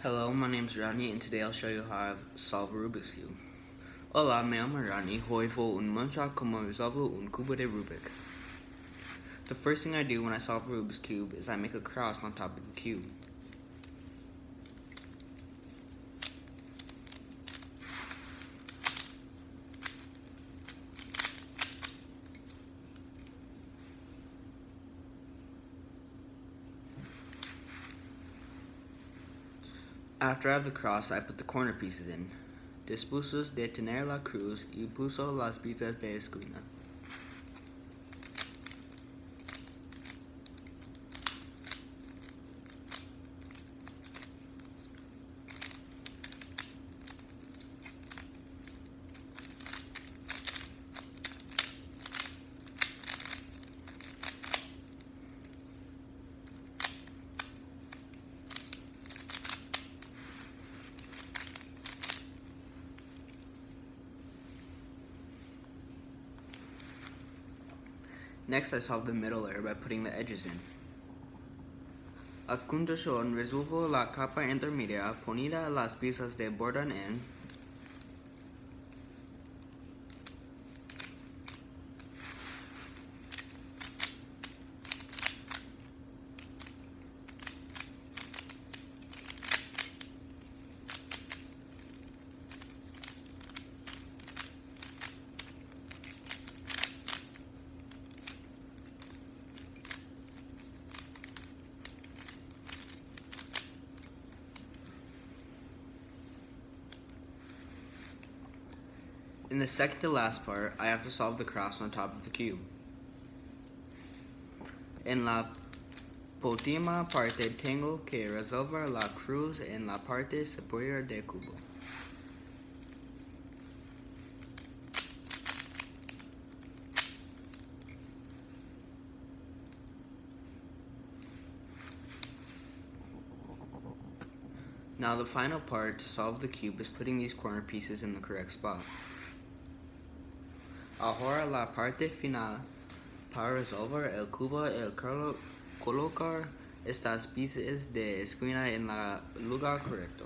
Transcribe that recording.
Hello, my name is Rodney, and today I'll show you how I solve a Rubik's Cube. Olá, me llamo Rodney. Hoy vou mostrar como resolvo cubo de Rubik. The first thing I do when I solve a Rubik's Cube is I make a cross on top of the cube. After I have the cross, I put the corner pieces in. Después de tener la cruz, y puso las piezas de esquina. Next, I solve the middle layer by putting the edges in. A continuación, resuelvo la capa intermedia poniendo las piezas de borda en. In the second to last part, I have to solve the cross on top of the cube. En la última parte tengo que resolver la cruz en la parte superior del cubo. Now the final part to solve the cube is putting these corner pieces in the correct spot. Ahora la parte final. Para resolver el cubo, colocar estas piezas de esquina en el lugar correcto.